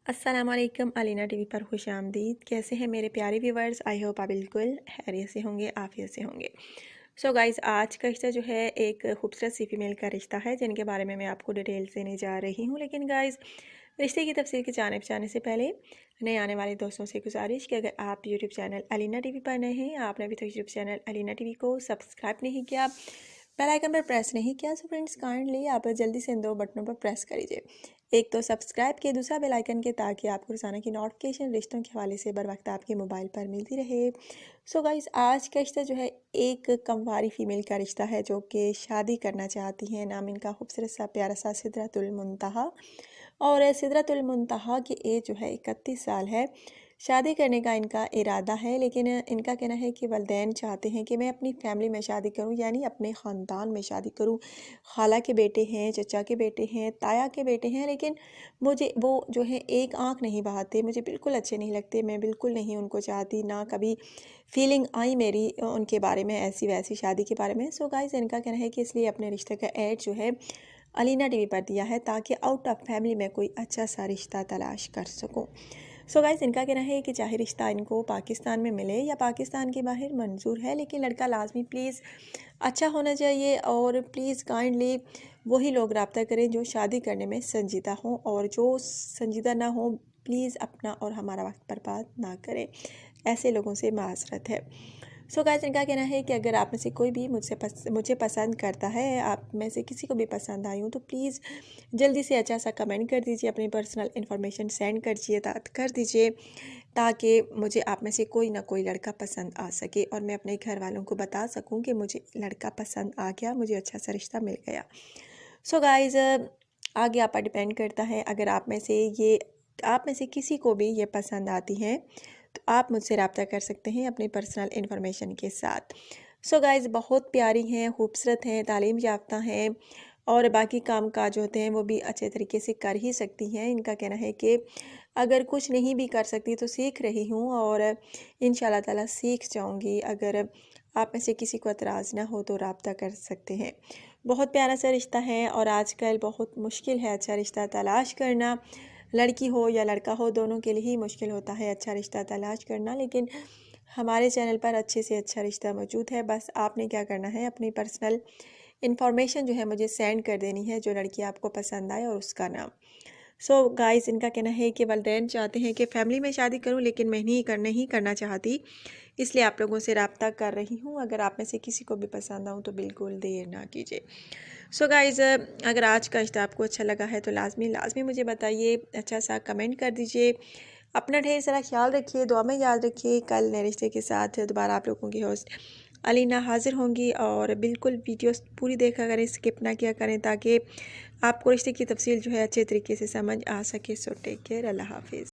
अस्सलामुअलैकुम अलीना टीवी पर खुशामदीद। कैसे हैं मेरे प्यारे व्यूवर्स? आई होप आप बिल्कुल खैरियत से होंगे, आफियत से होंगे। सो गाइज़, आज का रिश्ता जो है एक खूबसूरत सी फीमेल का रिश्ता है जिनके बारे में मैं आपको डिटेल देने जा रही हूँ। लेकिन गाइज़, रिश्ते की तफसील की जाने से पहले नए आने वाले दोस्तों से गुजारिश कि अगर आप यूट्यूब चैनल अलीना टीवी पर नए हैं, आपने अभी तक यूट्यूब चैनल अलीना टीवी को सब्सक्राइब नहीं किया, बेल आइकन पर प्रेस नहीं किया, सो फ्रेंड्स काइंडली आप जल्दी से इन दो बटनों पर प्रेस कर लीजिए। एक तो सब्सक्राइब किए, दूसरा बेल आइकन के, ताकि आपको रोजाना की नोटिफिकेशन रिश्तों के हवाले से बर वक्त आपके मोबाइल पर मिलती रहे। सो गाइस, आज का रिश्ता जो है एक कमवारी फीमेल का रिश्ता है जो कि शादी करना चाहती हैं। नाम इनका खूबसूरत सा प्यारा सा सिदरतुल मुंतहा, और सिदरतुल मुंतहा की एज जो है 31 साल है। शादी करने का इनका इरादा है, लेकिन इनका कहना है कि वालिदैन चाहते हैं कि मैं अपनी फैमिली में शादी करूं, यानी अपने ख़ानदान में शादी करूं। खाला के बेटे हैं, चचा के बेटे हैं, ताया के बेटे हैं, लेकिन मुझे वो जो है एक आंख नहीं बहाते, मुझे बिल्कुल अच्छे नहीं लगते, मैं बिल्कुल नहीं उनको चाहती, ना कभी फीलिंग आई मेरी उनके बारे में ऐसी वैसी शादी के बारे में। सो गाइस, इनका कहना है कि इसलिए अपने रिश्ते का ऐड जो है अलीना टीवी पर दिया है, ताकि आउट ऑफ फैमिली में कोई अच्छा सा रिश्ता तलाश कर सकूं। सो गाइस, इनका कहना है कि चाहे रिश्ता इनको पाकिस्तान में मिले या पाकिस्तान के बाहर मंजूर है, लेकिन लड़का लाजमी प्लीज़ अच्छा होना चाहिए, और प्लीज़ काइंडली वही लोग रब्ता करें जो शादी करने में संजीदा हों, और जो संजीदा ना हो प्लीज़ अपना और हमारा वक्त बर्बाद ना करें। ऐसे लोगों से माजरत है। सो गाइस, इनका कहना है कि अगर आप में से कोई भी मुझे पसंद करता है, आप में से किसी को भी पसंद आई हूँ, तो प्लीज़ जल्दी से अच्छा सा कमेंट कर दीजिए, अपनी पर्सनल इन्फॉर्मेशन सेंड कर दीजिए, ताकि मुझे आप में से कोई ना कोई लड़का पसंद आ सके और मैं अपने घर वालों को बता सकूं कि मुझे लड़का पसंद आ गया, मुझे अच्छा सा रिश्ता मिल गया। सो गाइज़, आगे आप पर डिपेंड करता है। अगर आप में से किसी को भी ये पसंद आती हैं, तो आप मुझसे रब्ता कर सकते हैं अपनी पर्सनल इन्फॉर्मेशन के साथ। सो गाइज़, बहुत प्यारी हैं, खूबसूरत हैं, तालीम याफ्ता हैं, और बाकी काम काज होते हैं वो भी अच्छे तरीके से कर ही सकती हैं। इनका कहना है कि अगर कुछ नहीं भी कर सकती तो सीख रही हूँ, और इंशाल्लाह ताला सीख जाऊँगी। अगर आप में से किसी को एतराज़ ना हो तो रब्ता कर सकते हैं। बहुत प्यारा सा रिश्ता है, और आजकल बहुत मुश्किल है अच्छा रिश्ता तलाश करना। लड़की हो या लड़का हो, दोनों के लिए ही मुश्किल होता है अच्छा रिश्ता तलाश करना, लेकिन हमारे चैनल पर अच्छे से अच्छा रिश्ता मौजूद है। बस आपने क्या करना है, अपनी पर्सनल इन्फॉर्मेशन जो है मुझे सेंड कर देनी है, जो लड़की आपको पसंद आए और उसका नाम। सो गाइस, इनका कहना है कि वालिदैन चाहते हैं कि फ़ैमिली में शादी करूं, लेकिन मैं नहीं करना चाहती, इसलिए आप लोगों से रब्ता कर रही हूं। अगर आप में से किसी को भी पसंद आऊँ तो बिल्कुल देर ना कीजिए। सो गाइज़, अगर आज का रिश्ता आपको अच्छा लगा है तो लाजमी मुझे बताइए, अच्छा सा कमेंट कर दीजिए। अपना ढेर सारा ख्याल रखिए, दुआ में याद रखिए। कल नए रिश्ते के साथ दोबारा आप लोगों की होस्ट अलीना हाजिर होंगी, और बिल्कुल वीडियोस पूरी देखा करें, स्किप ना किया करें, ताकि आपको रिश्ते की तफसील जो है अच्छे तरीके से समझ आ सके। सो टेक केयर, अल्लाह हाफिज़।